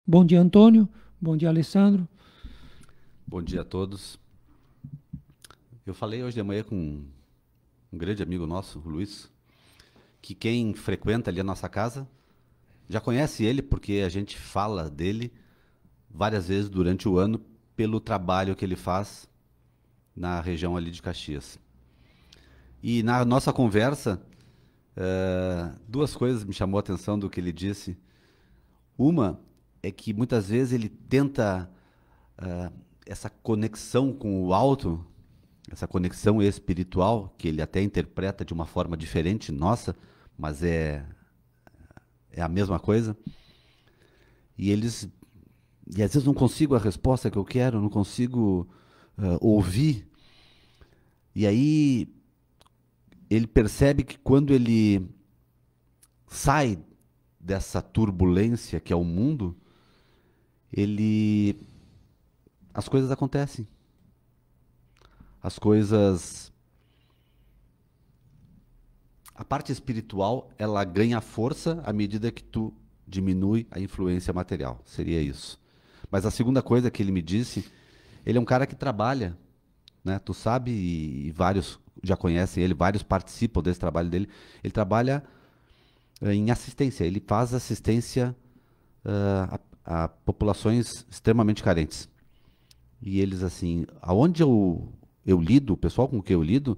Bom dia, Antônio. Bom dia, Alessandro. Bom dia a todos. Eu falei hoje de manhã com um grande amigo nosso, o Luiz, que quem frequenta ali a nossa casa já conhece ele porque a gente fala dele várias vezes durante o ano pelo trabalho que ele faz na região ali de Caxias. E na nossa conversa, duas coisas me chamou a atenção do que ele disse. Uma é que muitas vezes ele tenta essa conexão com o alto, essa conexão espiritual, que ele até interpreta de uma forma diferente, nossa, mas é a mesma coisa. E eles, e às vezes não consigo a resposta que eu quero, não consigo ouvir. E aí ele percebe que quando ele sai dessa turbulência que é o mundo, ele as coisas acontecem. As coisas. A parte espiritual, ela ganha força à medida que tu diminui a influência material. Seria isso. Mas a segunda coisa que ele me disse, ele é um cara que trabalha, né? Tu sabe, e vários já conhecem ele, vários participam desse trabalho dele. Ele trabalha em assistência, ele faz assistência a populações extremamente carentes. E eles, assim, aonde eu lido, o pessoal com quem eu lido,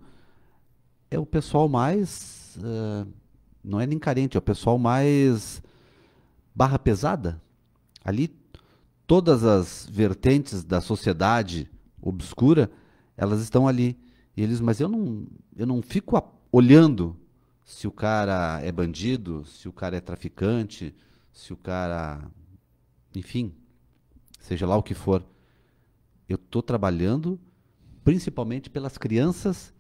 é o pessoal mais. Não é nem carente, é o pessoal mais barra pesada. Ali, todas as vertentes da sociedade obscura, elas estão ali. E eles, mas eu não fico olhando se o cara é bandido, se o cara é traficante, se o cara. Enfim, seja lá o que for. Eu estou trabalhando principalmente pelas crianças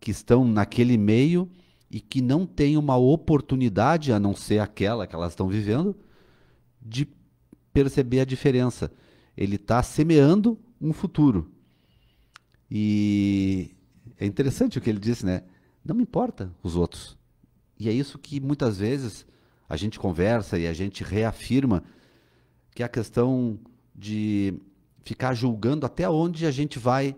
que estão naquele meio e que não têm uma oportunidade, a não ser aquela que elas estão vivendo, de perceber a diferença. Ele está semeando um futuro. E é interessante o que ele disse, né? Não me importa os outros. E é isso que muitas vezes a gente conversa e a gente reafirma, que é a questão de ficar julgando até onde a gente vai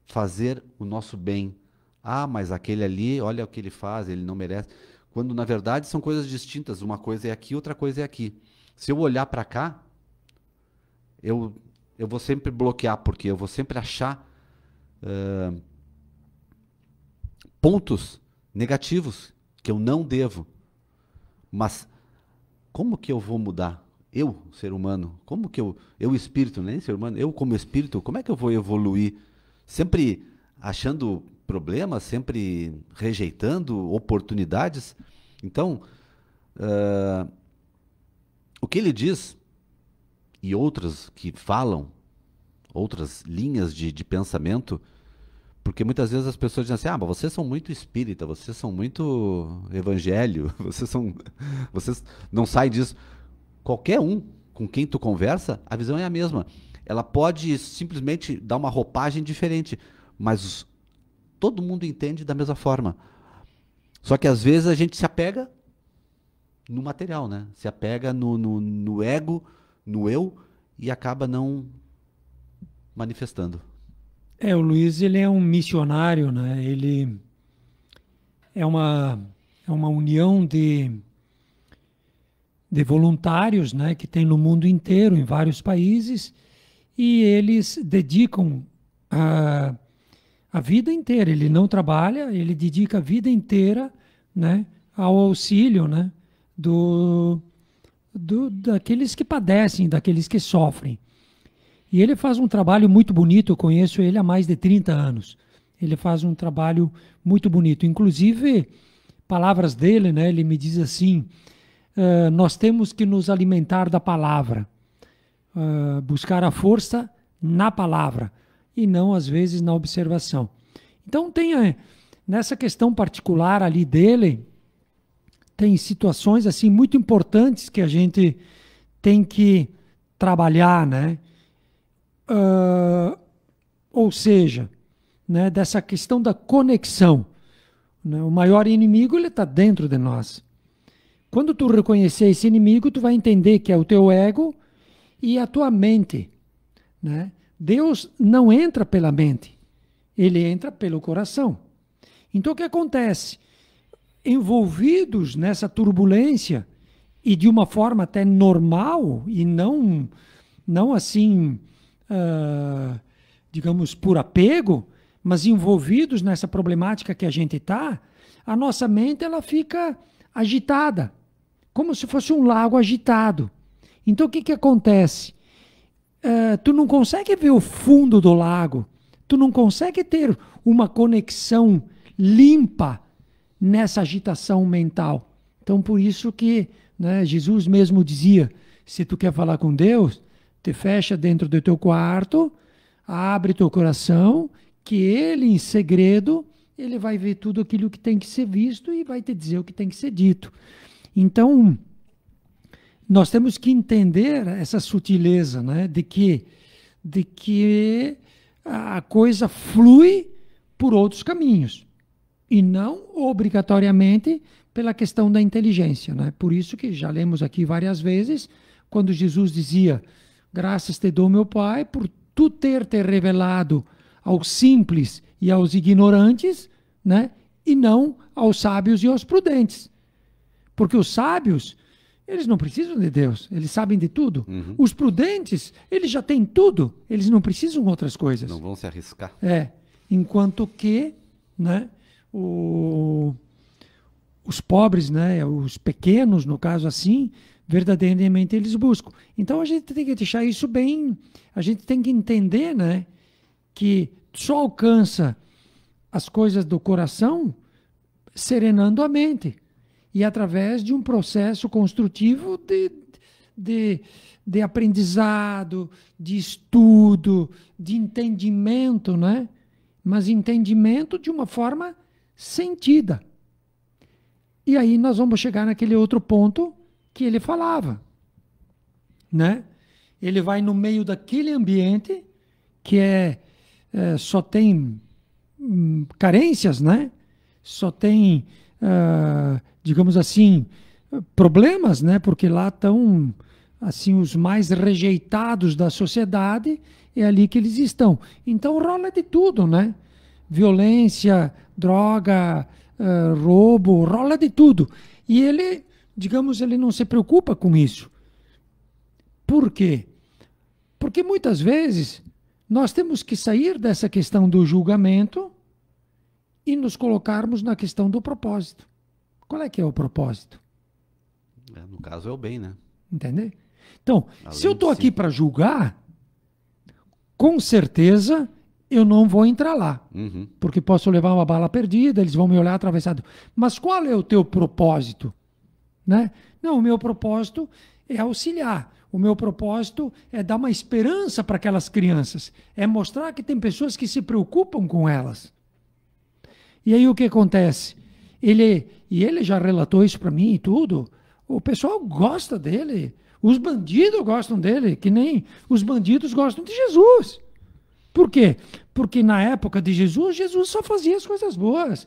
fazer o nosso bem. Ah, mas aquele ali, olha o que ele faz, ele não merece. Quando na verdade são coisas distintas. Uma coisa é aqui, outra coisa é aqui. Se eu olhar para cá, eu, eu vou sempre bloquear, porque eu vou sempre achar pontos negativos que eu não devo. Mas como que eu vou mudar? Eu, ser humano, como que eu espírito, nem ser humano, eu como espírito, como é que eu vou evoluir? Sempre achando problemas, sempre rejeitando oportunidades. Então, o que ele diz, e outras que falam, outras linhas de pensamento, porque muitas vezes as pessoas dizem assim, ah, mas vocês são muito espírita, vocês são muito evangelho, vocês não saem disso. Qualquer um com quem tu conversa, a visão é a mesma. Ela pode simplesmente dar uma roupagem diferente, mas todo mundo entende da mesma forma. Só que às vezes a gente se apega no material, né? Se apega no ego, no eu, e acaba não manifestando. O Luiz, ele é um missionário, né? Ele é uma, é uma união de voluntários, né, que tem no mundo inteiro, em vários países, e eles dedicam a vida inteira. Ele não trabalha, ele dedica a vida inteira, né, ao auxílio, né, daqueles que padecem, daqueles que sofrem. E ele faz um trabalho muito bonito, eu conheço ele há mais de 30 anos. Ele faz um trabalho muito bonito. Inclusive, palavras dele, né, ele me diz assim, nós temos que nos alimentar da palavra, buscar a força na palavra e não, às vezes, na observação. Então, nessa questão particular ali dele, tem situações assim muito importantes que a gente tem que trabalhar, né? Ou seja, né, dessa questão da conexão. Né? O maior inimigo ele está dentro de nós. Quando tu reconhecer esse inimigo, tu vai entender que é o teu ego e a tua mente, né? Deus não entra pela mente, ele entra pelo coração. Então o que acontece? Envolvidos nessa turbulência e de uma forma até normal e não assim, digamos, por apego, mas envolvidos nessa problemática que a gente está, a nossa mente ela fica agitada, como se fosse um lago agitado. Então o que acontece? Tu não consegue ver o fundo do lago, tu não consegue ter uma conexão limpa nessa agitação mental. Então por isso que, né, Jesus mesmo dizia, se tu quer falar com Deus, te fecha dentro do teu quarto, abre teu coração, que ele em segredo, ele vai ver tudo aquilo que tem que ser visto e vai te dizer o que tem que ser dito. Então, nós temos que entender essa sutileza, né, de que a coisa flui por outros caminhos e não obrigatoriamente pela questão da inteligência, né? Por isso que já lemos aqui várias vezes, quando Jesus dizia, graças te dou, meu Pai, por tu ter te revelado aos simples e aos ignorantes, né? E não aos sábios e aos prudentes. Porque os sábios, eles não precisam de Deus, eles sabem de tudo. Uhum. Os prudentes, eles já têm tudo, eles não precisam de outras coisas. Não vão se arriscar. Enquanto que, né, os pobres, né, os pequenos, no caso assim, verdadeiramente eles buscam. Então a gente tem que deixar isso bem, a gente tem que entender, né, que só alcança as coisas do coração serenando a mente e através de um processo construtivo de aprendizado, de estudo, de entendimento, né? Mas entendimento de uma forma sentida. E aí nós vamos chegar naquele outro ponto que ele falava, né? Ele vai no meio daquele ambiente que só tem carências, né? Só tem, digamos assim, problemas, né? Porque lá estão assim os mais rejeitados da sociedade, é ali que eles estão. Então rola de tudo, né? Violência, droga, roubo, rola de tudo. E ele, digamos, ele não se preocupa com isso. Por quê? Porque muitas vezes nós temos que sair dessa questão do julgamento e nos colocarmos na questão do propósito. Qual é que é o propósito? No caso é o bem, né? Entender? Então, se eu estou de si. aqui para julgar, com certeza eu não vou entrar lá. Uhum. Porque posso levar uma bala perdida, eles vão me olhar atravessado. Mas qual é o teu propósito? Né? Não, o meu propósito é auxiliar. O meu propósito é dar uma esperança para aquelas crianças. É mostrar que tem pessoas que se preocupam com elas. E aí o que acontece? Ele já relatou isso para mim e tudo. O pessoal gosta dele. Os bandidos gostam dele, que nem os bandidos gostam de Jesus. Por quê? Porque na época de Jesus, Jesus só fazia as coisas boas.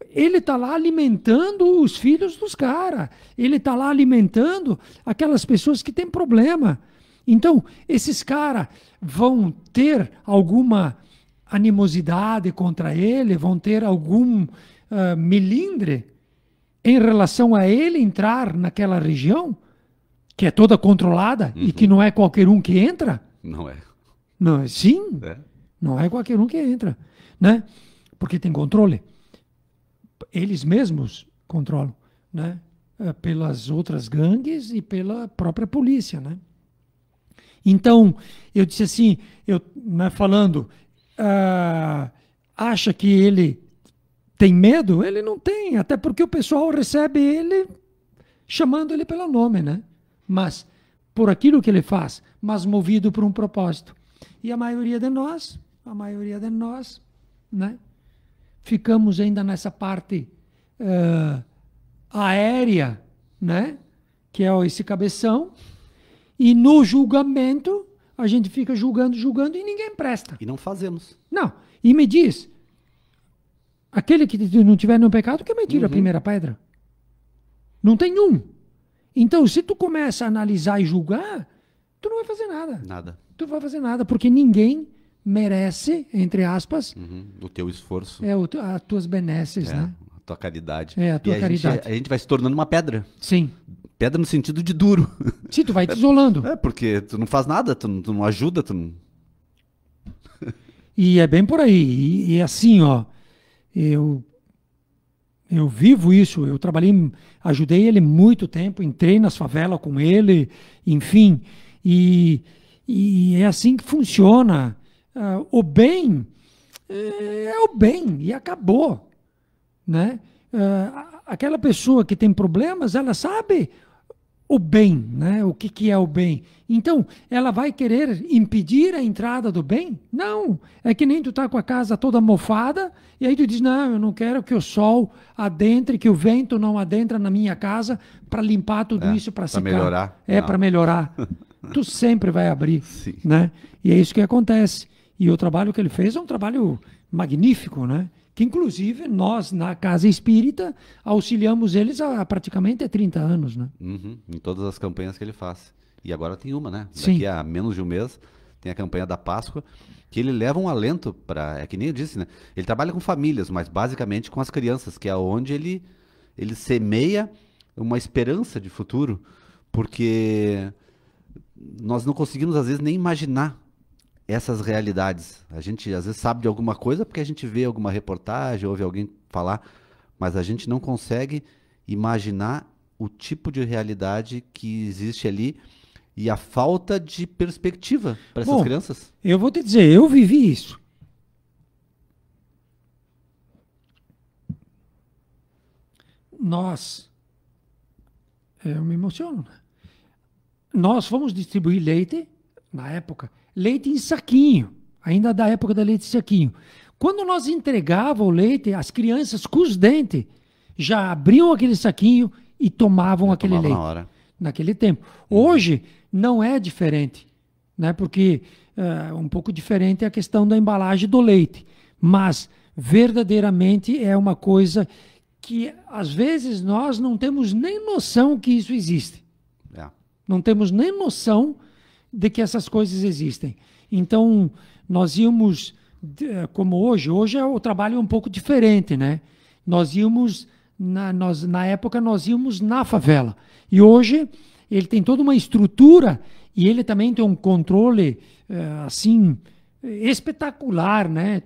Ele está lá alimentando os filhos dos caras. Ele está lá alimentando aquelas pessoas que têm problema. Então, esses caras vão ter alguma animosidade contra ele, vão ter algum melindre em relação a ele entrar naquela região, que é toda controlada e que não é qualquer um que entra? Não é. Não, sim, não é qualquer um que entra, né? Porque tem controle. Eles mesmos controlam, né? Pelas outras gangues e pela própria polícia, né? Então, eu disse assim, né, falando, acha que ele tem medo? Ele não tem, até porque o pessoal recebe ele chamando ele pelo nome, né? Mas por aquilo que ele faz, mas movido por um propósito. E a maioria de nós, né, ficamos ainda nessa parte aérea, né, que é esse cabeção, e no julgamento a gente fica julgando e ninguém presta. E não fazemos. Não, e me diz, aquele que não tiver nenhum pecado, que me tira a primeira pedra. Não tem um. Então, se tu começa a analisar e julgar, tu não vai fazer nada. Nada. Tu não vai fazer nada, porque ninguém merece, entre aspas, O teu esforço. as tuas benesses, né? A tua caridade. É, a tua e caridade. A gente vai se tornando uma pedra. Sim. Pedra no sentido de duro. Sim, tu vai te isolando. Porque tu não faz nada, tu não ajuda, tu não... E é bem por aí. E assim, ó, eu vivo isso. Eu trabalhei, ajudei ele muito tempo, entrei nas favelas com ele, enfim. E é assim que funciona. O bem é o bem e acabou, né? Aquela pessoa que tem problemas, ela sabe o bem, né? O que é o bem. Então, ela vai querer impedir a entrada do bem? Não. É que nem tu tá com a casa toda mofada e aí tu diz, não, eu não quero que o sol adentre, que o vento não adentra na minha casa para limpar tudo isso, para secar. Para melhorar. Para melhorar. Tu sempre vai abrir, Sim. né? E é isso que acontece. E o trabalho que ele fez é um trabalho magnífico, né? Que inclusive nós, na Casa Espírita, auxiliamos eles há praticamente 30 anos, né? Em todas as campanhas que ele faz. E agora tem uma, né? Sim. Daqui a menos de um mês tem a campanha da Páscoa, que ele leva um alento para... É que nem eu disse, né? Ele trabalha com famílias, mas basicamente com as crianças, que é onde ele semeia uma esperança de futuro, porque nós não conseguimos, às vezes, nem imaginar essas realidades. A gente, às vezes, sabe de alguma coisa porque a gente vê alguma reportagem, ouve alguém falar, mas a gente não consegue imaginar o tipo de realidade que existe ali e a falta de perspectiva para essas crianças. Eu vou te dizer, eu vivi isso. Eu me emociono, né? Nós fomos distribuir leite, na época, leite em saquinho, ainda da época da leite em saquinho. Quando nós entregava o leite, as crianças com os dentes já abriam aquele saquinho e tomavam aquele leite. Na hora. Naquele tempo. Hoje não é diferente, né? Porque um pouco diferente é a questão da embalagem do leite, mas verdadeiramente é uma coisa que às vezes nós não temos nem noção que isso existe. Não temos nem noção de que essas coisas existem. Então, nós íamos, como hoje é o trabalho um pouco diferente, né? Nós íamos, na época, nós íamos na favela. E hoje, ele tem toda uma estrutura e ele também tem um controle, assim, espetacular, né?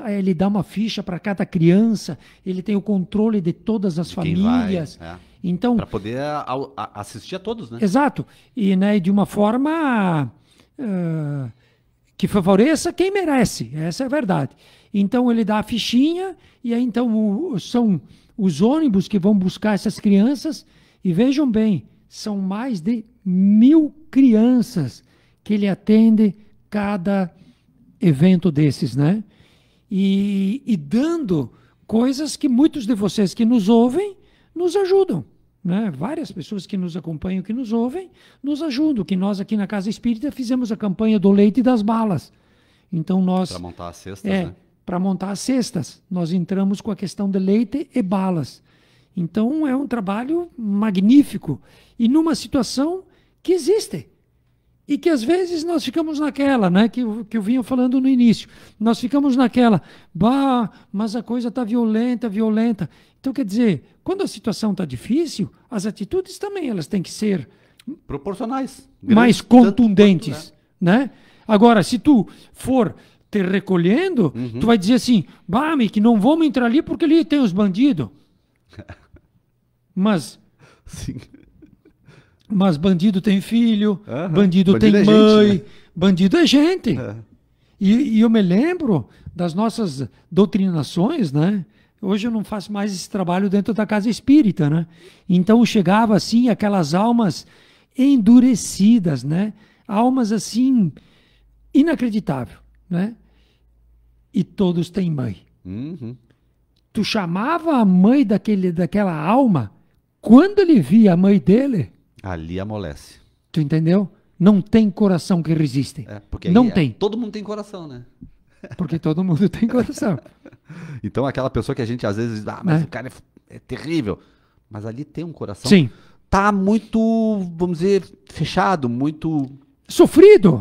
Ele dá uma ficha para cada criança, ele tem o controle de todas as famílias. Então, para poder assistir a todos, né? Exato. E, né, de uma forma que favoreça quem merece. Essa é a verdade. Então, ele dá a fichinha e aí, então, são os ônibus que vão buscar essas crianças. E vejam bem, são mais de 1.000 crianças que ele atende cada evento desses, né? E dando coisas que muitos de vocês que nos ouvem nos ajudam, né? Várias pessoas que nos acompanham, que nos ouvem, nos ajudam. Que nós aqui na Casa Espírita fizemos a campanha do leite e das balas. Então nós... Para montar as cestas, né? Para montar as cestas. Nós entramos com a questão de leite e balas. Então é um trabalho magnífico. E numa situação que existe. E que às vezes nós ficamos naquela, né, que eu vinha falando no início. Nós ficamos naquela, mas a coisa está violenta. Então, quer dizer, quando a situação está difícil, as atitudes também elas têm que ser proporcionais, mais contundentes, né? Agora, se tu for te recolhendo, tu vai dizer assim, que não vamos entrar ali porque ali tem os bandidos. Mas... Sim. Mas bandido tem filho, bandido tem é mãe, gente, né? Bandido é gente. E eu me lembro das nossas doutrinações, né? Hoje eu não faço mais esse trabalho dentro da Casa Espírita, né? Então chegava assim aquelas almas endurecidas, né? Almas assim inacreditável, né? E todos têm mãe. Tu chamava a mãe daquela alma, quando ele via a mãe dele, ali amolece. Tu entendeu? Não tem coração que resiste. Porque não tem. Todo mundo tem coração, né? Porque todo mundo tem coração. Então aquela pessoa que a gente às vezes diz, mas o cara é terrível. Mas ali tem um coração. Sim. Tá muito, vamos dizer, fechado, muito sofrido.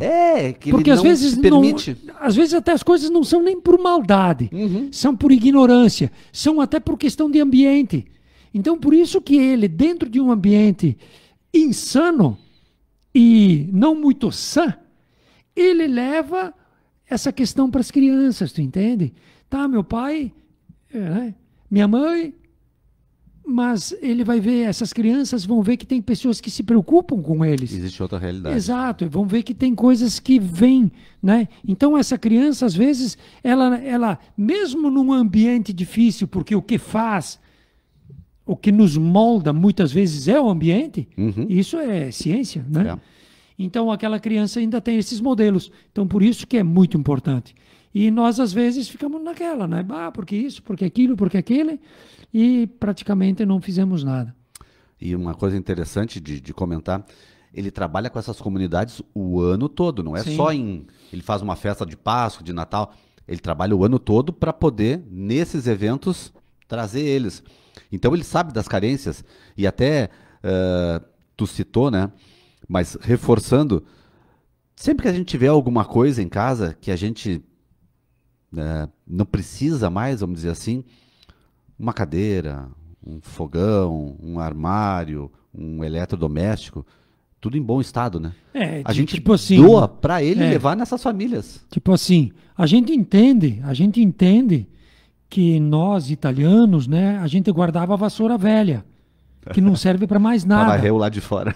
Que Porque ele às não vezes se permite. às vezes até as coisas não são nem por maldade, são por ignorância, são até por questão de ambiente. Então, por isso que ele, dentro de um ambiente insano e não muito sã, ele leva essa questão para as crianças, tu entende? Tá, meu pai, minha mãe, mas ele vai ver, essas crianças vão ver que tem pessoas que se preocupam com eles. Existe outra realidade. Exato, vão ver que tem coisas que vêm, né? Então essa criança, às vezes, ela mesmo num ambiente difícil, porque o que faz, o que nos molda muitas vezes é o ambiente, isso é ciência, né? Então aquela criança ainda tem esses modelos. Então por isso que é muito importante. E nós às vezes ficamos naquela, né? Porque isso, porque aquilo, porque aquele, e praticamente não fizemos nada. E uma coisa interessante de comentar, ele trabalha com essas comunidades o ano todo, não é Sim. só ele faz uma festa de Páscoa, de Natal, ele trabalha o ano todo para poder, nesses eventos, trazer eles. Então ele sabe das carências, e até tu citou, né? Mas reforçando, sempre que a gente tiver alguma coisa em casa que a gente não precisa mais, vamos dizer assim, uma cadeira, um fogão, um armário, um eletrodoméstico, tudo em bom estado, né? A gente tipo assim, doa para ele levar nessas famílias. Tipo assim, a gente entende que nós, italianos, né, a gente guardava a vassoura velha, que não serve para mais Para nada. varrer o lado de fora.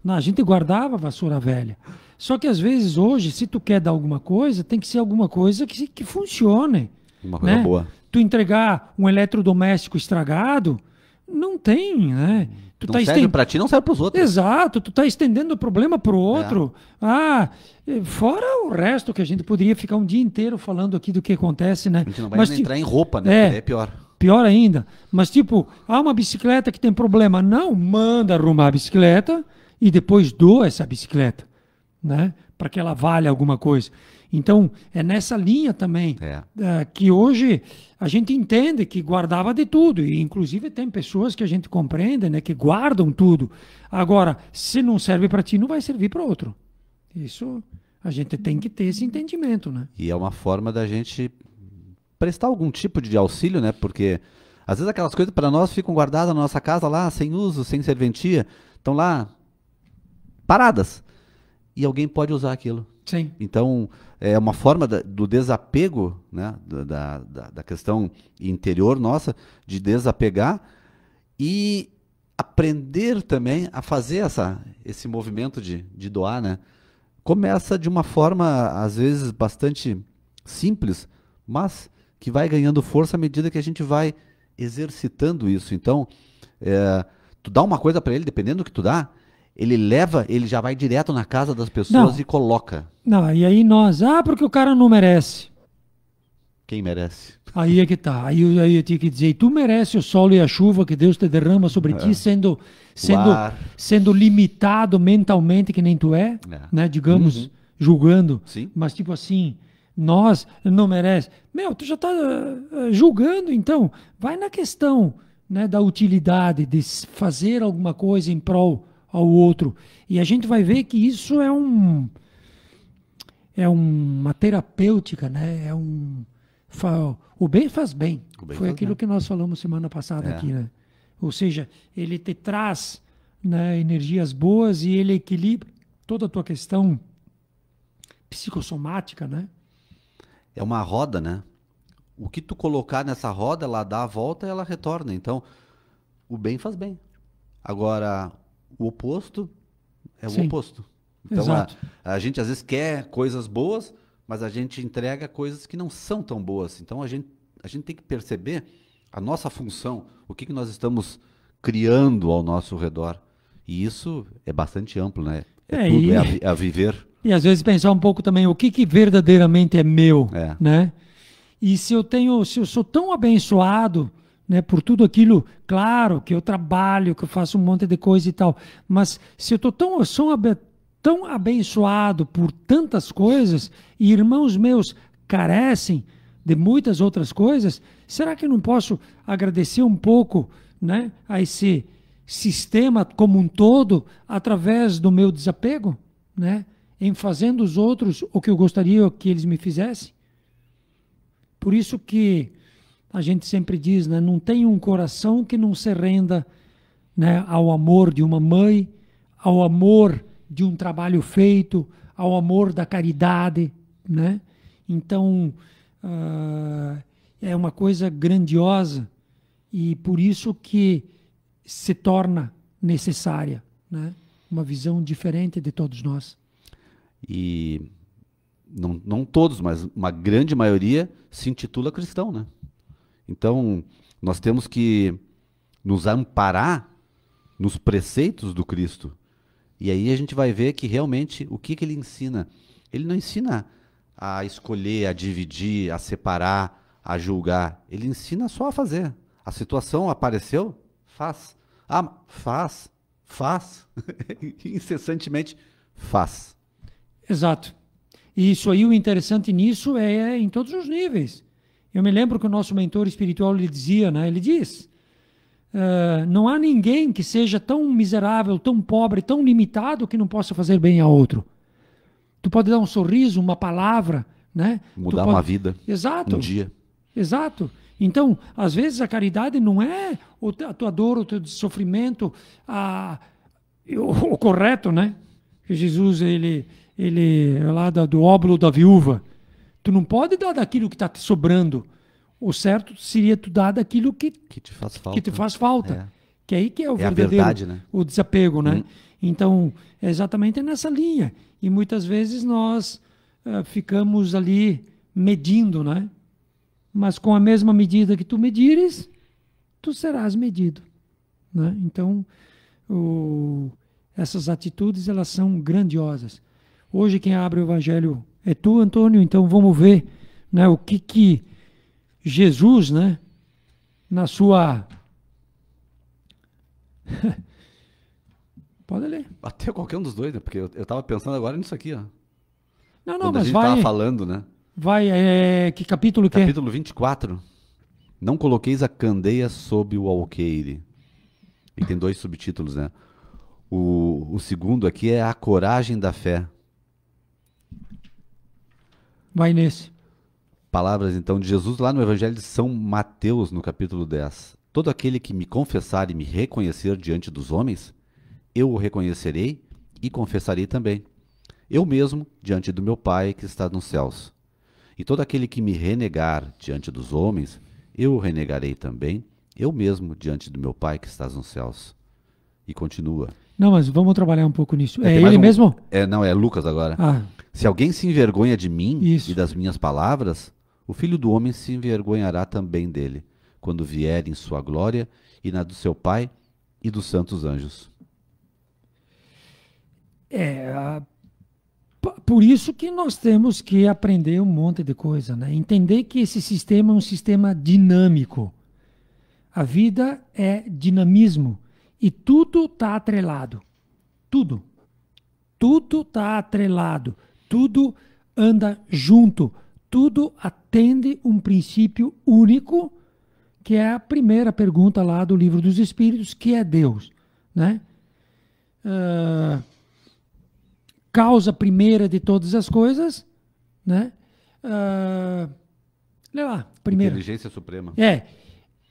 A gente guardava a vassoura velha. Só que às vezes hoje, se tu quer dar alguma coisa, tem que ser alguma coisa que funcione. Uma coisa boa. Tu entregar um eletrodoméstico estragado, não tem, né? Tu Não serve para ti, não serve para os outros. Exato, tu tá estendendo o problema para o outro. Fora o resto que a gente poderia ficar um dia inteiro falando aqui do que acontece, né? A gente não vai nem entrar em roupa, né? Porque é pior. Pior ainda. Mas tipo, uma bicicleta que tem problema. Não, manda arrumar a bicicleta e depois doa essa bicicleta, né? Para que ela valha alguma coisa. Então, é nessa linha também que hoje a gente entende que guardava de tudo. E, inclusive, tem pessoas que a gente compreende, né, que guardam tudo. Agora, se não serve para ti, não vai servir para outro. Isso a gente tem que ter esse entendimento, né? E é uma forma da gente prestar algum tipo de auxílio, né? Porque, às vezes, aquelas coisas para nós ficam guardadas na nossa casa lá, sem uso, sem serventia, estão lá paradas. E alguém pode usar aquilo. Sim. Então, é uma forma do desapego, né, da questão interior nossa, de desapegar e aprender também a fazer esse movimento de doar, né? Começa de uma forma, às vezes, bastante simples, mas que vai ganhando força à medida que a gente vai exercitando isso. Então, tu dá uma coisa para ele, dependendo do que tu dá, ele já vai direto na casa das pessoas e coloca. Não, e aí nós, porque o cara não merece. Quem merece? Aí é que tá. Aí eu tinha que dizer, tu merece o sol e a chuva que Deus te derrama sobre ti, sendo limitado mentalmente que nem tu né? Digamos, julgando. Sim. Mas tipo assim, nós não merece. Tu já tá julgando, então vai na questão, né, da utilidade de fazer alguma coisa em prol ao outro. E a gente vai ver que isso é uma terapêutica, né? O bem faz bem. Foi aquilo que nós falamos semana passada aqui, né? Ou seja, ele te traz, né, energias boas e ele equilibra toda a tua questão psicossomática, né? É uma roda, né? O que tu colocar nessa roda, ela dá a volta e ela retorna. Então, o bem faz bem. Agora, o oposto é o oposto. Então, a gente às vezes quer coisas boas, mas a gente entrega coisas que não são tão boas. Então, a gente tem que perceber a nossa função, o que nós estamos criando ao nosso redor. E isso é bastante amplo, né? É a viver. E às vezes pensar um pouco também o que verdadeiramente é meu, né? E se eu sou tão abençoado, né, por tudo aquilo, claro, que eu trabalho, que eu faço um monte de coisa e tal, mas se eu sou tão abençoado por tantas coisas e irmãos meus carecem de muitas outras coisas, será que eu não posso agradecer um pouco, né, a esse sistema como um todo através do meu desapego? né, em fazendo os outros o que eu gostaria que eles me fizessem? Por isso que a gente sempre diz, né, não tem um coração que não se renda, né, ao amor de uma mãe, ao amor de um trabalho feito, ao amor da caridade, né? Então, é uma coisa grandiosa e por isso que se torna necessária, né, uma visão diferente de todos nós. E não todos, mas uma grande maioria se intitula cristão, né? Então, nós temos que nos amparar nos preceitos do Cristo. E aí a gente vai ver que realmente o que ele ensina? Ele não ensina a escolher, a dividir, a separar, a julgar. Ele ensina só a fazer. A situação apareceu? Faz. Ah, faz. Incessantemente faz. Exato. E isso aí, o interessante nisso é em todos os níveis. Eu me lembro que o nosso mentor espiritual ele dizia, né? Ele diz, não há ninguém que seja tão miserável, tão pobre, tão limitado que não possa fazer bem a outro. Tu pode dar um sorriso, uma palavra, né? Mudar uma vida. Exato. Um dia. Exato. Então, às vezes a caridade não é a tua dor, o teu sofrimento, o correto, né? Que Jesus, ele lá do óbolo da viúva. Tu não pode dar daquilo que está te sobrando. O certo seria tu dar daquilo que te faz falta. Que te faz falta. É. Que aí que é o verdadeiro, a verdade, né? O desapego, né? Então, é exatamente nessa linha. E muitas vezes nós ficamos ali medindo, né? Mas com a mesma medida que tu medires, tu serás medido, né? Então, essas atitudes, elas são grandiosas. Hoje quem abre o Evangelho é tu, Antônio, então vamos ver, né, o que Jesus, né, na sua... Pode ler. Até qualquer um dos dois, né? Porque eu estava pensando agora nisso aqui, ó. Não, Quando mas a gente vai... estava falando, né? Vai, que capítulo que é? Capítulo 24. Não coloqueis a candeia sob o alqueire. E tem 2 subtítulos, né? O segundo aqui é a coragem da fé. Vai nesse. Palavras, então, de Jesus lá no Evangelho de São Mateus, no capítulo 10. Todo aquele que me confessar e me reconhecer diante dos homens, eu o reconhecerei e confessarei também. Eu mesmo, diante do meu Pai que está nos céus. E todo aquele que me renegar diante dos homens, eu o renegarei também, eu mesmo, diante do meu Pai que está nos céus. E continua. Não, mas vamos trabalhar um pouco nisso. É Tem mais ele mesmo? Não, é Lucas agora. Ah, Se alguém se envergonha de mim Isso. e das minhas palavras, o Filho do Homem se envergonhará também dele, quando vier em sua glória e na do seu Pai e dos santos anjos. Por isso que nós temos que aprender um monte de coisa, né? Entender que esse sistema é um sistema dinâmico. A vida é dinamismo e tudo está atrelado. Tudo. Tudo está atrelado. Tudo anda junto. Tudo atende um princípio único, que é a primeira pergunta lá do Livro dos Espíritos, que é Deus, né? Causa primeira de todas as coisas, né? Lê lá, primeira. Inteligência suprema.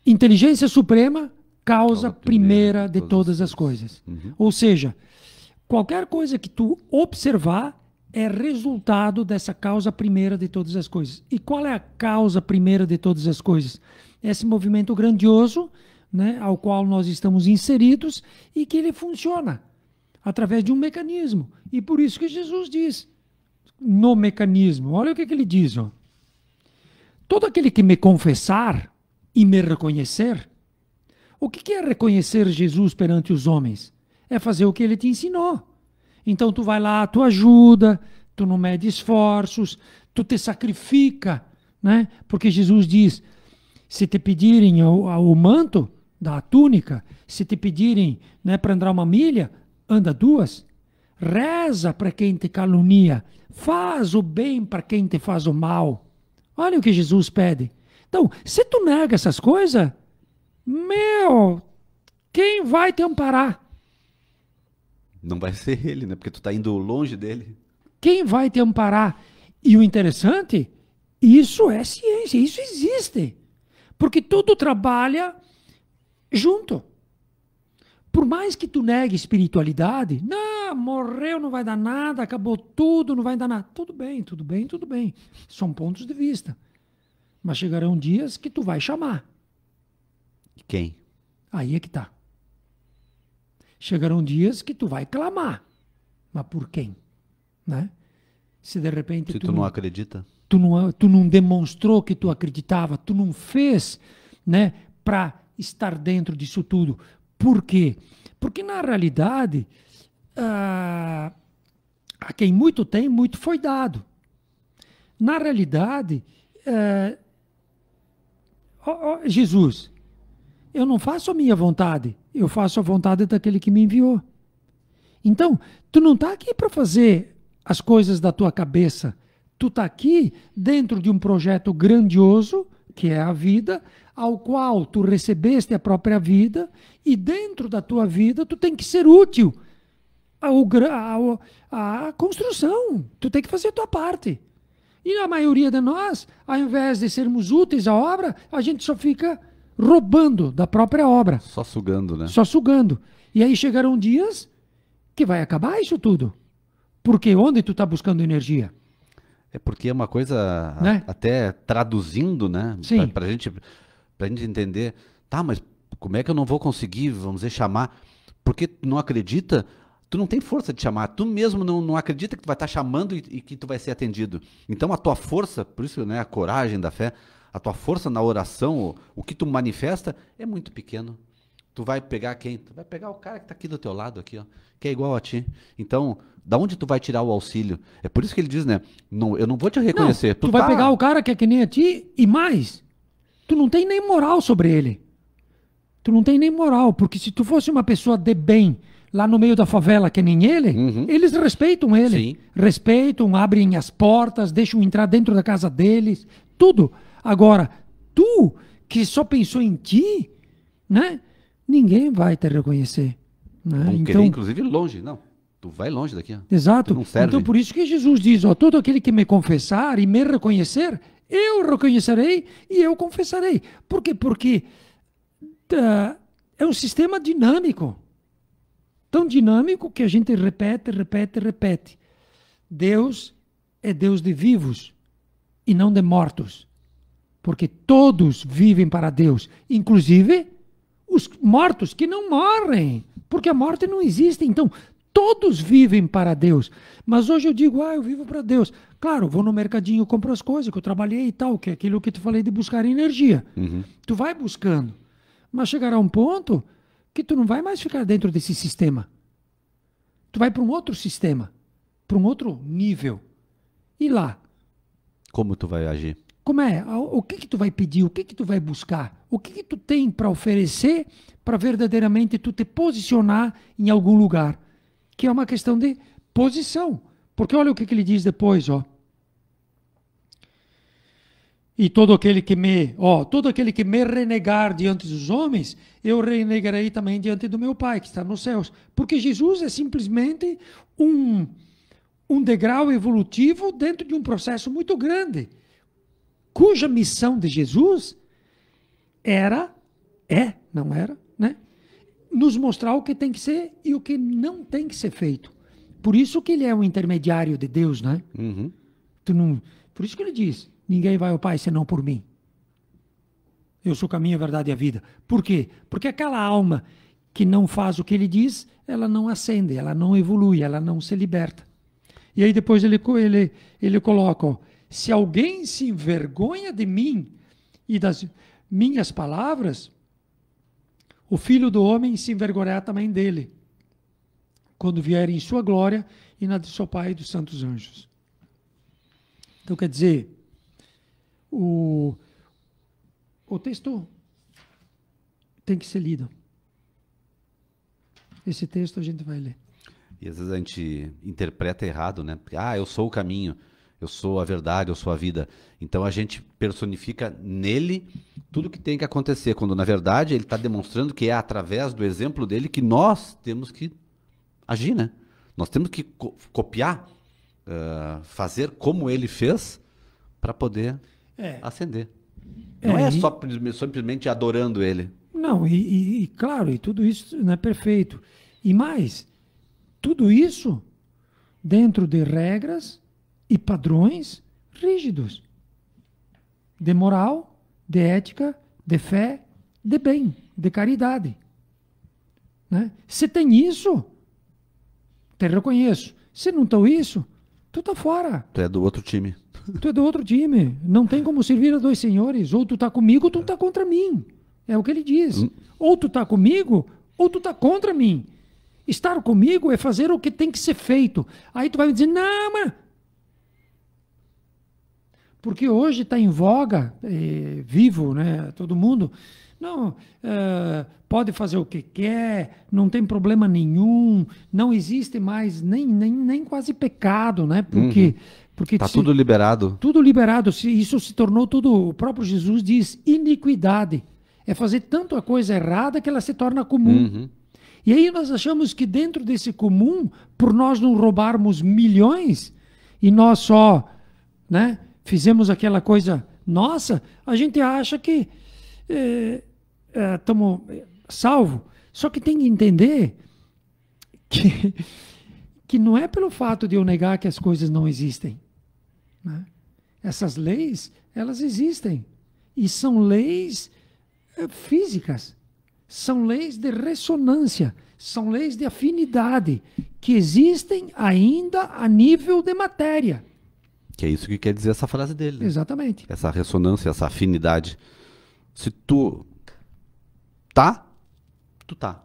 Inteligência suprema, causa primeira de todas as coisas. Uhum. Ou seja, qualquer coisa que tu observar é resultado dessa causa primeira de todas as coisas. E qual é a causa primeira de todas as coisas? Esse movimento grandioso, né, ao qual nós estamos inseridos e que ele funciona através de um mecanismo. E por isso que Jesus diz, no mecanismo, olha o que ele diz, ó. Todo aquele que me confessar e me reconhecer, o que é reconhecer Jesus perante os homens? É fazer o que ele te ensinou. Então tu vai lá, tu ajuda, tu não mede esforços, tu te sacrifica, né? Porque Jesus diz, se te pedirem o manto da túnica, se te pedirem, né, para andar 1 milha, anda 2. Reza para quem te calunia, faz o bem para quem te faz o mal. Olha o que Jesus pede. Então, se tu nega essas coisas, quem vai te amparar? Não vai ser ele, né? Porque tu tá indo longe dele. Quem vai te amparar? E o interessante, isso é ciência, isso existe. Porque tudo trabalha junto. Por mais que tu negue espiritualidade, não, morreu, não vai dar nada, acabou tudo, não vai dar nada. Tudo bem, tudo bem, tudo bem. São pontos de vista. Mas chegarão dias que tu vai chamar. Quem? Aí é que tá. Chegarão dias que tu vai clamar. Mas por quem? Né? Se de repente Se tu não acredita. tu não demonstrou que tu acreditava, tu não fez, né, para estar dentro disso tudo. Por quê? Porque na realidade, a quem muito tem, muito foi dado. Na realidade, Jesus, eu não faço a minha vontade, eu faço a vontade daquele que me enviou. Então, tu não está aqui para fazer as coisas da tua cabeça. Tu está aqui dentro de um projeto grandioso, que é a vida, ao qual tu recebeste a própria vida, e dentro da tua vida tu tem que ser útil à construção. Tu tem que fazer a tua parte. E a maioria de nós, ao invés de sermos úteis à obra, a gente só fica roubando da própria obra. Só sugando, né? Só sugando. E aí chegarão dias que vai acabar isso tudo. Porque onde tu está buscando energia? É porque é uma coisa, Né? até traduzindo, né? Sim. Pra gente entender. Tá, mas como é que eu não vou conseguir, vamos dizer, chamar? Porque tu não acredita, tu não tem força de chamar. Tu mesmo não acredita que tu vai estar chamando e que tu vai ser atendido. Então a tua força, por isso, né, a coragem da fé, a tua força na oração, o que tu manifesta é muito pequeno. Tu vai pegar quem? Tu vai pegar o cara que está aqui do teu lado, aqui, ó, que é igual a ti. Então, da onde tu vai tirar o auxílio? É por isso que ele diz, né? Não, eu não vou te reconhecer. Não, tu vai pegar o cara que é que nem a ti e mais. Tu não tem nem moral sobre ele. Tu não tem nem moral, porque se tu fosse uma pessoa de bem lá no meio da favela que nem ele, eles respeitam ele. Sim. Respeitam, abrem as portas, deixam entrar dentro da casa deles, tudo. Agora, tu que só pensou em ti, né? Ninguém vai te reconhecer. Né? Vão Então, querer, inclusive, longe. Não, tu vai longe daqui. Ó. exato. Tu não serve. Então, por isso que Jesus diz, ó, todo aquele que me confessar e me reconhecer, eu reconhecerei e eu confessarei. Por quê? Porque é um sistema dinâmico. Tão dinâmico que a gente repete, repete, repete. Deus é Deus de vivos e não de mortos. Porque todos vivem para Deus, inclusive os mortos que não morrem, porque a morte não existe. Então, todos vivem para Deus. Mas hoje eu digo, eu vivo para Deus. Claro, vou no mercadinho, compro as coisas que eu trabalhei e tal, que é aquilo que te falei de buscar energia. Tu vai buscando. Mas chegará um ponto que tu não vai mais ficar dentro desse sistema. Tu vai para um outro sistema, para um outro nível. E lá? Como tu vai agir? Como é? O que tu vai pedir? O que tu vai buscar? O que tu tem para oferecer para verdadeiramente tu te posicionar em algum lugar? Que é uma questão de posição. Porque olha o que ele diz depois, ó. E todo aquele que me renegar diante dos homens, eu renegarei também diante do meu Pai, que está nos céus. Porque Jesus é simplesmente um degrau evolutivo dentro de um processo muito grande, cuja missão de Jesus não era, né? Nos mostrar o que tem que ser e o que não tem que ser feito. Por isso que ele é um intermediário de Deus, né? Por isso que ele diz, ninguém vai ao Pai senão por mim. Eu sou o caminho, a verdade e a vida. Por quê? Porque aquela alma que não faz o que ele diz, ela não ascende, ela não evolui, ela não se liberta. E aí depois ele coloca, ó, se alguém se envergonha de mim e das minhas palavras, o Filho do Homem se envergonhará também dele, quando vier em sua glória e na de seu Pai e dos santos anjos. Então, quer dizer, o texto tem que ser lido. Esse texto a gente vai ler. E às vezes a gente interpreta errado, né? Porque, eu sou o caminho, eu sou a verdade, eu sou a vida. Então a gente personifica nele tudo que tem que acontecer, quando na verdade ele está demonstrando que é através do exemplo dele que nós temos que agir, né? Nós temos que copiar, fazer como ele fez para poder ascender. Não é só simplesmente adorando ele. Não, claro, e tudo isso não é perfeito. E mais, tudo isso dentro de regras e padrões rígidos. De moral, de ética, de fé, de bem, de caridade. Né? Se tem isso, te reconheço. Se não tem isso, tu tá fora. Tu é do outro time. Tu é do outro time. Não tem como servir a dois senhores. Ou tu tá comigo ou tu tá contra mim. É o que ele diz. Ou tu tá comigo ou tu tá contra mim. Estar comigo é fazer o que tem que ser feito. Aí tu vai me dizer, não, mas... Porque hoje está em voga, vivo, né, todo mundo, não, pode fazer o que quer, não tem problema nenhum, não existe mais nem quase pecado, né? Porque está tudo liberado. Tudo liberado, isso se tornou tudo, o próprio Jesus diz, iniquidade. É fazer tanto a coisa errada que ela se torna comum. E aí nós achamos que dentro desse comum, por nós não roubarmos milhões, e nós só, né, fizemos aquela coisa nossa, a gente acha que estamos salvos. Só que tem que entender que não é pelo fato de eu negar que as coisas não existem. Né? Essas leis, elas existem. E são leis físicas. São leis de ressonância. São leis de afinidade que existem ainda a nível de matéria. Que é isso que quer dizer essa frase dele. Né? Exatamente. Essa ressonância, essa afinidade. Se tu tá, tu tá.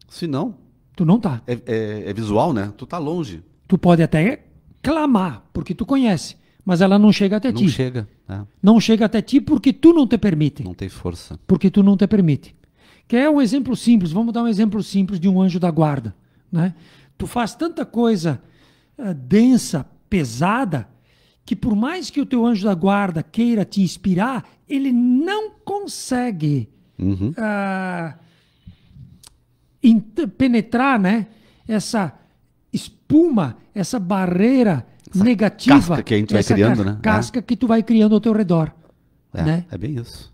Se não... Tu não tá. É visual, né? Tu tá longe. Tu pode até clamar, porque tu conhece, mas ela não chega até ti. Não chega. É. Não chega até ti porque tu não te permite. Não tem força. Porque tu não te permite. Quer um exemplo simples? Vamos dar um exemplo simples de um anjo da guarda. Né? Tu faz tanta coisa densa, pesada, que por mais que o teu anjo da guarda queira te inspirar, ele não consegue penetrar, né, essa espuma, essa barreira negativa. Casca que a gente vai criando, né? Casca que tu vai criando ao teu redor. Né? É bem isso.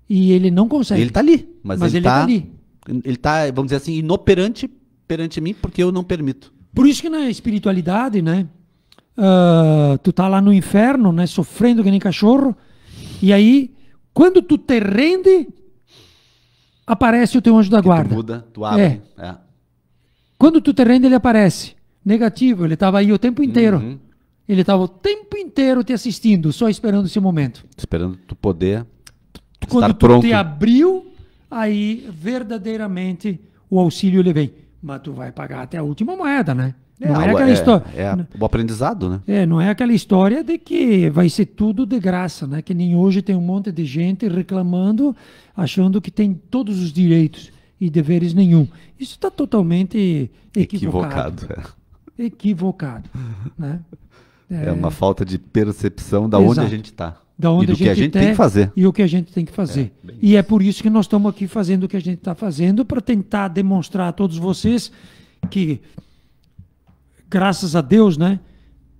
E ele não consegue. Ele está ali. Mas ele tá ali. Ele está, vamos dizer assim, inoperante perante mim porque eu não permito. Por isso que na espiritualidade, né, tu tá lá no inferno, né, sofrendo que nem cachorro, e aí, quando tu te rende, aparece o teu anjo da guarda. Tu muda, tu abre. Quando tu te rende, ele aparece. Negativo, ele estava aí o tempo inteiro. Ele estava o tempo inteiro te assistindo, só esperando esse momento. Esperando tu poder quando estar tu pronto. te abriu, aí verdadeiramente o auxílio ele vem. Mas tu vai pagar até a última moeda, né? Não é aquela história. O aprendizado, né? Não é aquela história de que vai ser tudo de graça, né? Que nem hoje tem um monte de gente reclamando, achando que tem todos os direitos e deveres nenhum. Isso está totalmente equivocado. Equivocado. Né? É uma falta de percepção da onde a gente está. Da onde e do que a gente tem que fazer. E o que a gente tem que fazer. E é por isso que nós estamos aqui fazendo o que a gente está fazendo, para tentar demonstrar a todos vocês que, graças a Deus, né,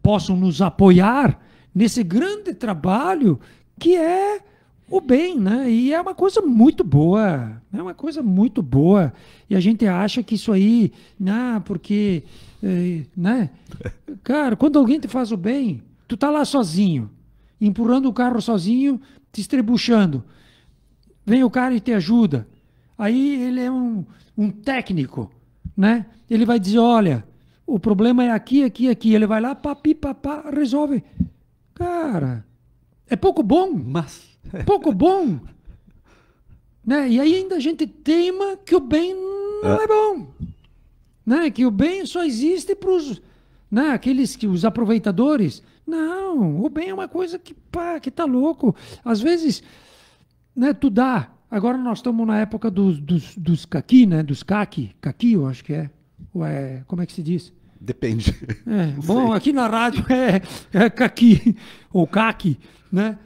possam nos apoiar nesse grande trabalho que é o bem, né? E é uma coisa muito boa. É uma coisa muito boa. E a gente acha que isso aí, porque, né? Cara, quando alguém te faz o bem, tu tá lá sozinho, empurrando o carro sozinho, te estrebuchando. Vem o cara e te ajuda. Aí ele é um técnico, né? Ele vai dizer, olha, o problema é aqui, aqui, aqui. Ele vai lá, papá, resolve. Cara, é pouco bom. Mas... pouco bom. Né? E aí ainda a gente teima que o bem não é bom. Né? Que o bem só existe para os, né, aqueles que os aproveitadores. Não, o bem é uma coisa que tá louco. Às vezes, né, tu dá. Agora nós estamos na época dos caqui, né? Dos caqui, eu acho que é. Ou é, como é que se diz? Depende. Bom, aqui na rádio é caqui, ou caqui, né?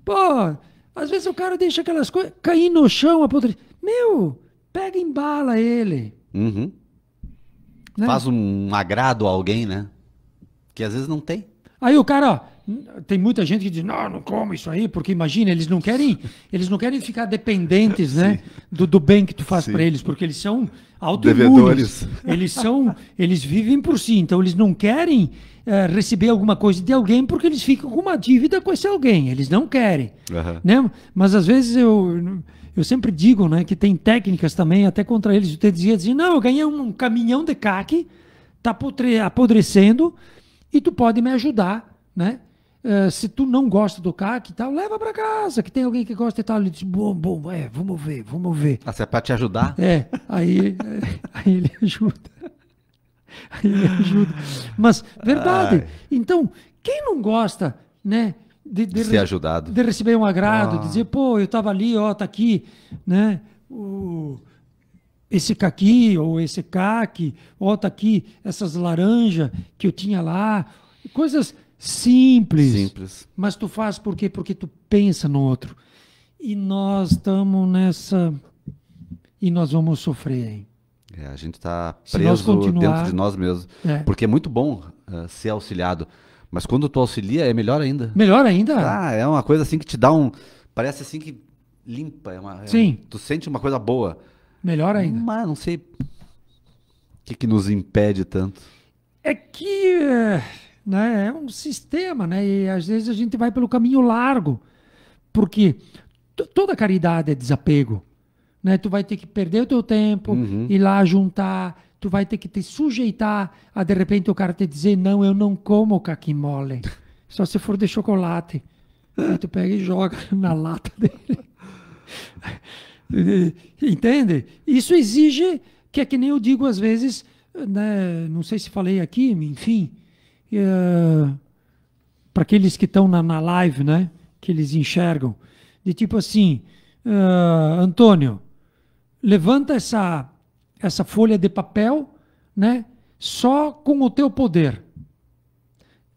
Pô, às vezes o cara deixa aquelas coisas cair no chão, apodrecer. Meu, pega e embala ele. né? Faz um agrado a alguém, né? Que às vezes não tem. Aí o cara, tem muita gente que diz, não como isso aí, porque imagina, eles não querem ficar dependentes, né, do bem que tu faz para eles, porque eles são autoimunes. Eles vivem por si, então eles não querem receber alguma coisa de alguém porque eles ficam com uma dívida com esse alguém, eles não querem, né? Mas às vezes eu sempre digo, né, que tem técnicas também até contra eles. Eu dizia assim, não, eu ganhei um caminhão de caqui, tá apodrecendo, e tu pode me ajudar, né? Se tu não gosta do caqui e tal, leva para casa, que tem alguém que gosta e tal. Ele diz, bom, vamos ver. Ah, se é para te ajudar? Aí ele ajuda. Aí ele ajuda. Mas, verdade. Então, quem não gosta, né? De ser ajudado. De receber um agrado, de dizer, pô, eu estava ali, ó, tá aqui, né? Esse caqui ou esse caque, ó, tá aqui essas laranjas que eu tinha lá. Coisas simples. Mas tu faz por quê? Porque tu pensa no outro. E nós estamos nessa... E nós vamos sofrer, hein? A gente está preso dentro de nós mesmos. Porque é muito bom ser auxiliado. Mas quando tu auxilia, é melhor ainda. Melhor ainda? É uma coisa assim que te dá um... Parece assim que limpa. Sim. Tu sente uma coisa boa. Melhor ainda. Mas não sei o que nos impede tanto. É que né, é um sistema, né? E às vezes a gente vai pelo caminho largo. Porque toda caridade é desapego. Né? Tu vai ter que perder o teu tempo, ir lá juntar... Tu vai ter que te sujeitar a, de repente, o cara te dizer, não, eu não como caqui mole. Só se for de chocolate. Aí tu pega e joga na lata dele. Entende? Isso exige, que é que nem eu digo às vezes, né, não sei se falei aqui, enfim, para aqueles que estão na live, né, que eles enxergam, de tipo assim, Antônio, levanta essa folha de papel, né, só com o teu poder.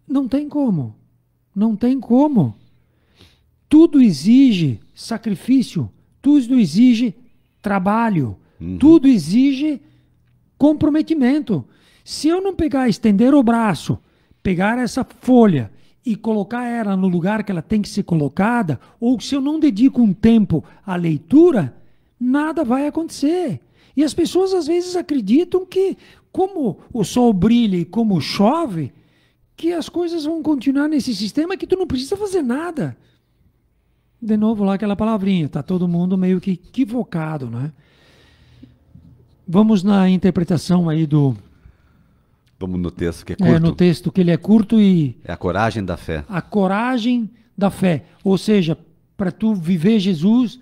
Não tem como. Não tem como. Tudo exige sacrifício, tudo exige trabalho, tudo exige comprometimento. Se eu não pegar, estender o braço, pegar essa folha e colocar ela no lugar que ela tem que ser colocada, ou se eu não dedico um tempo à leitura, nada vai acontecer. E as pessoas às vezes acreditam que, como o sol brilha e como chove, que as coisas vão continuar nesse sistema que tu não precisa fazer nada. De novo lá aquela palavrinha, está todo mundo meio que equivocado, né? Vamos na interpretação aí do... Vamos no texto que é curto. No texto que ele é curto e... É a coragem da fé. A coragem da fé. Ou seja, para tu viver Jesus...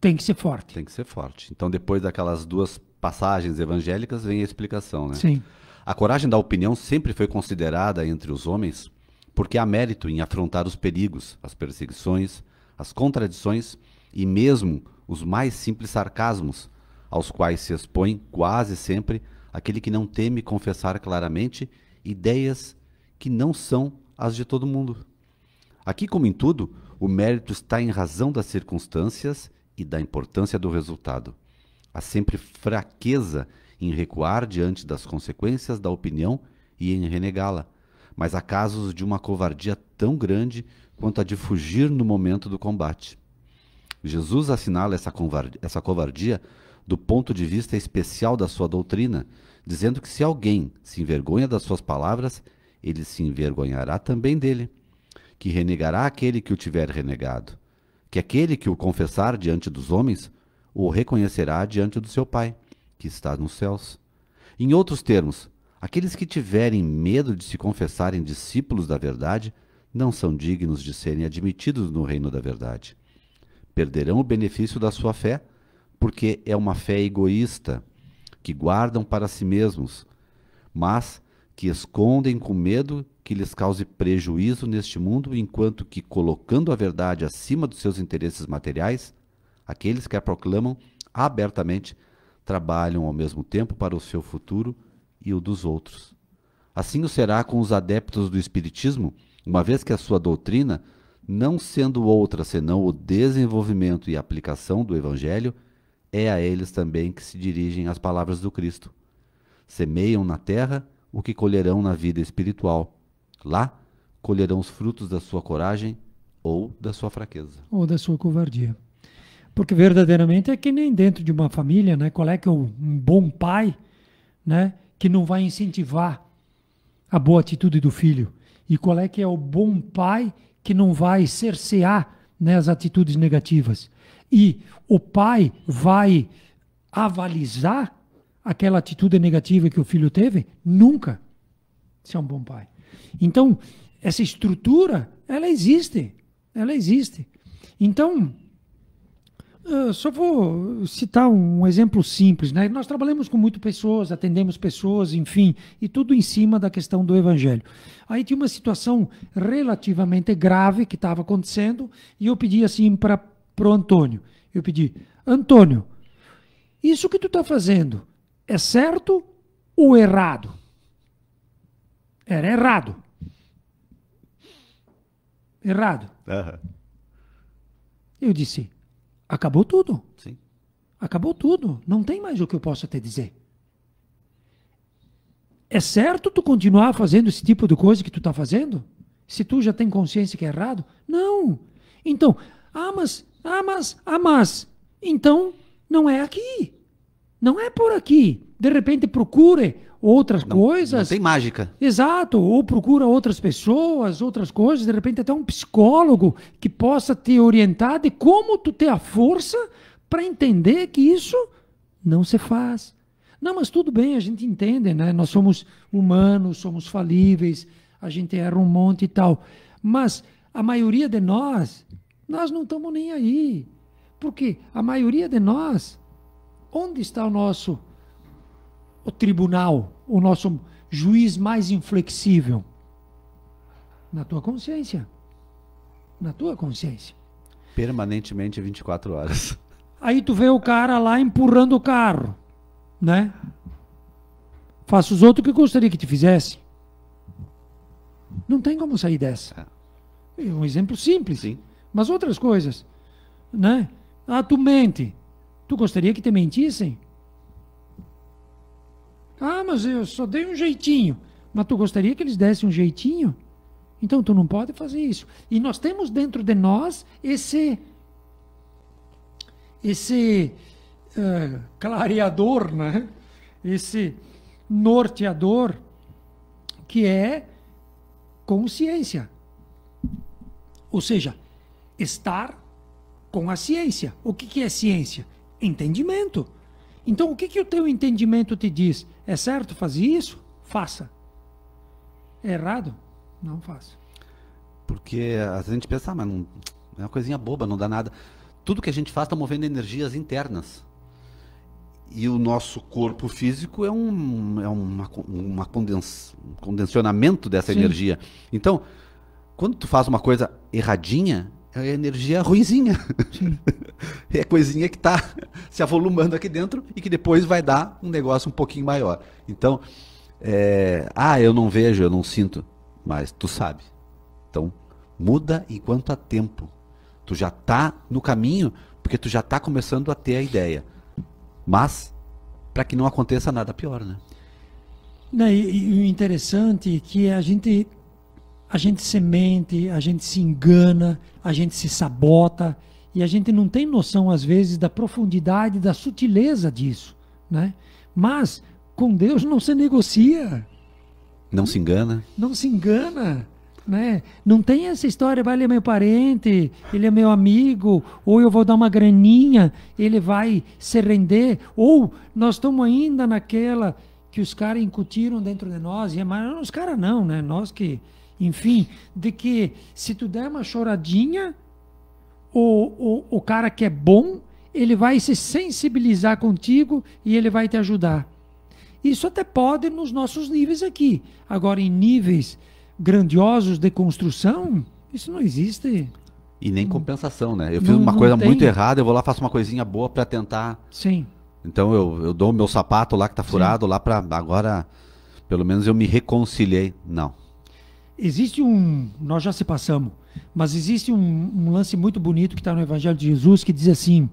Tem que ser forte. Tem que ser forte. Então, depois daquelas duas passagens evangélicas, vem a explicação, né? Sim. A coragem da opinião sempre foi considerada entre os homens porque há mérito em afrontar os perigos, as perseguições, as contradições e mesmo os mais simples sarcasmos, aos quais se expõe quase sempre aquele que não teme confessar claramente ideias que não são as de todo mundo. Aqui, como em tudo, o mérito está em razão das circunstâncias e da importância do resultado. Há sempre fraqueza em recuar diante das consequências da opinião e em renegá-la, mas há casos de uma covardia tão grande quanto a de fugir no momento do combate. Jesus assinala essa covardia do ponto de vista especial da sua doutrina, dizendo que se alguém se envergonha das suas palavras, ele se envergonhará também dele, que renegará aquele que o tiver renegado, que aquele que o confessar diante dos homens, o reconhecerá diante do seu Pai, que está nos céus. Em outros termos, aqueles que tiverem medo de se confessarem discípulos da verdade, não são dignos de serem admitidos no reino da verdade. Perderão o benefício da sua fé, porque é uma fé egoísta, que guardam para si mesmos, mas que escondem com medo que lhes cause prejuízo neste mundo, enquanto que, colocando a verdade acima dos seus interesses materiais, aqueles que a proclamam abertamente trabalham ao mesmo tempo para o seu futuro e o dos outros. Assim o será com os adeptos do Espiritismo, uma vez que a sua doutrina, não sendo outra senão o desenvolvimento e aplicação do Evangelho, é a eles também que se dirigem as palavras do Cristo. Semeiam na terra o que colherão na vida espiritual. Lá colherão os frutos da sua coragem ou da sua fraqueza. Ou da sua covardia. Porque verdadeiramente é que nem dentro de uma família, né? Qual é que é um bom pai, né? Que não vai incentivar a boa atitude do filho? E qual é que é o bom pai que não vai cercear, né, as atitudes negativas? E o pai vai avalizar aquela atitude negativa que o filho teve? Nunca. Isso é um bom pai. Então, essa estrutura, ela existe. Ela existe. Então, só vou citar um exemplo simples, né? Nós trabalhamos com muitas pessoas, atendemos pessoas, enfim, e tudo em cima da questão do evangelho. Aí tinha uma situação relativamente grave que estava acontecendo e eu pedi assim para o Antônio. Eu pedi, Antônio, isso que tu está fazendo é certo ou errado? Era errado. Errado. Aham. Eu disse, acabou tudo. Sim. Acabou tudo. Não tem mais o que eu possa te dizer. É certo tu continuar fazendo esse tipo de coisa que tu está fazendo? Se tu já tem consciência que é errado? Não. Então, mas. Então, não é aqui. Não é por aqui. De repente procure outras coisas. Não tem mágica. Exato. Ou procura outras pessoas, outras coisas. De repente até um psicólogo que possa te orientar de como tu ter a força para entender que isso não se faz. Não, mas tudo bem, a gente entende, né? Nós somos humanos, somos falíveis, a gente erra um monte e tal. Mas a maioria de nós não estamos nem aí. Porque a maioria de nós, onde está o tribunal, o nosso juiz mais inflexível? Na tua consciência. Na tua consciência. Permanentemente 24 horas. Aí tu vê o cara lá empurrando o carro, né? Faça os outros o que gostaria que te fizesse. Não tem como sair dessa. É um exemplo simples. Sim. Mas outras coisas, né? Tu mente. Tu gostaria que te mentissem? Mas eu só dei um jeitinho. Mas tu gostaria que eles dessem um jeitinho? Então tu não pode fazer isso. E nós temos dentro de nós esse clareador, né? Esse norteador que é consciência. Ou seja, estar com a ciência. O que é ciência? Entendimento. Então, o que o teu entendimento te diz? É certo fazer isso? Faça. É errado? Não faça. Porque a gente pensa, mas não, é uma coisinha boba, não dá nada. Tudo que a gente faz está movendo energias internas. E o nosso corpo físico é um condensionamento dessa energia. Então, quando tu faz uma coisa erradinha, é energia ruinzinha. É coisinha que está se avolumando aqui dentro e que depois vai dar um negócio um pouquinho maior. Então, eu não vejo, eu não sinto, mas tu sabe. Então, muda enquanto há tempo. Tu já está no caminho, porque tu já está começando a ter a ideia. Mas, para que não aconteça nada pior, né? E o interessante é que a gente se mente, a gente se engana, a gente se sabota e a gente não tem noção, às vezes, da profundidade, da sutileza disso, né? Mas com Deus não se negocia. Não se engana. Não se engana, né? Não tem essa história, ele é meu parente, ele é meu amigo, ou eu vou dar uma graninha, ele vai se render, ou nós estamos ainda naquela que os caras incutiram dentro de nós, mas os caras não, né? Nós que... Enfim, de que se tu der uma choradinha, o cara que é bom, ele vai se sensibilizar contigo e ele vai te ajudar. Isso até pode nos nossos níveis aqui. Agora, em níveis grandiosos de construção, isso não existe. E nem compensação, né? Eu fiz uma coisa muito errada, eu vou lá, faço uma coisinha boa para tentar... Sim. Então eu dou o meu sapato lá que tá furado, lá para agora, pelo menos eu me reconciliei. Não. Existe nós já se passamos, mas existe um lance muito bonito que está no Evangelho de Jesus, que diz assim: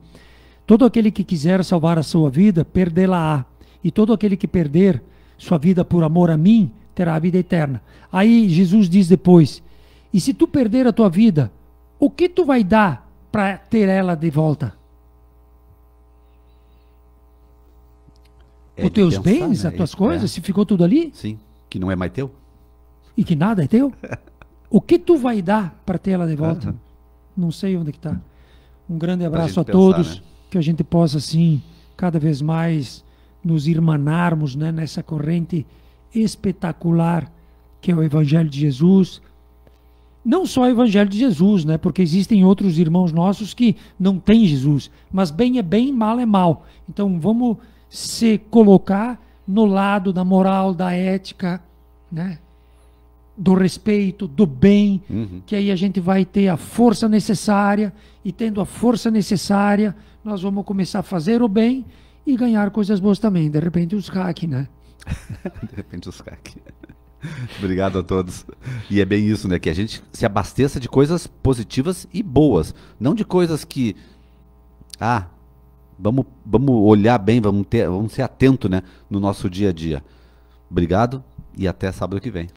todo aquele que quiser salvar a sua vida, perdê-la-á, e todo aquele que perder sua vida por amor a mim, terá a vida eterna. Aí Jesus diz depois, e se tu perder a tua vida, o que tu vai dar para ter ela de volta? Os teus bens, as tuas coisas, se ficou tudo ali? Sim, que não é mais teu. E que nada é teu? O que tu vai dar para ter ela de volta? Não sei onde que está. Um grande abraço a todos, né? Que a gente possa, assim, cada vez mais nos irmanarmos, né, nessa corrente espetacular que é o Evangelho de Jesus. Não só o Evangelho de Jesus, né, porque existem outros irmãos nossos que não têm Jesus, mas bem é bem, mal é mal. Então vamos se colocar no lado da moral, da ética, né, do respeito, do bem, que aí a gente vai ter a força necessária, e tendo a força necessária, nós vamos começar a fazer o bem e ganhar coisas boas também. De repente os hack, né? De repente os hack. Obrigado a todos. E é bem isso, né? Que a gente se abasteça de coisas positivas e boas, não de coisas que... vamos olhar bem, vamos ser atentos, né, no nosso dia a dia. Obrigado e até sábado que vem.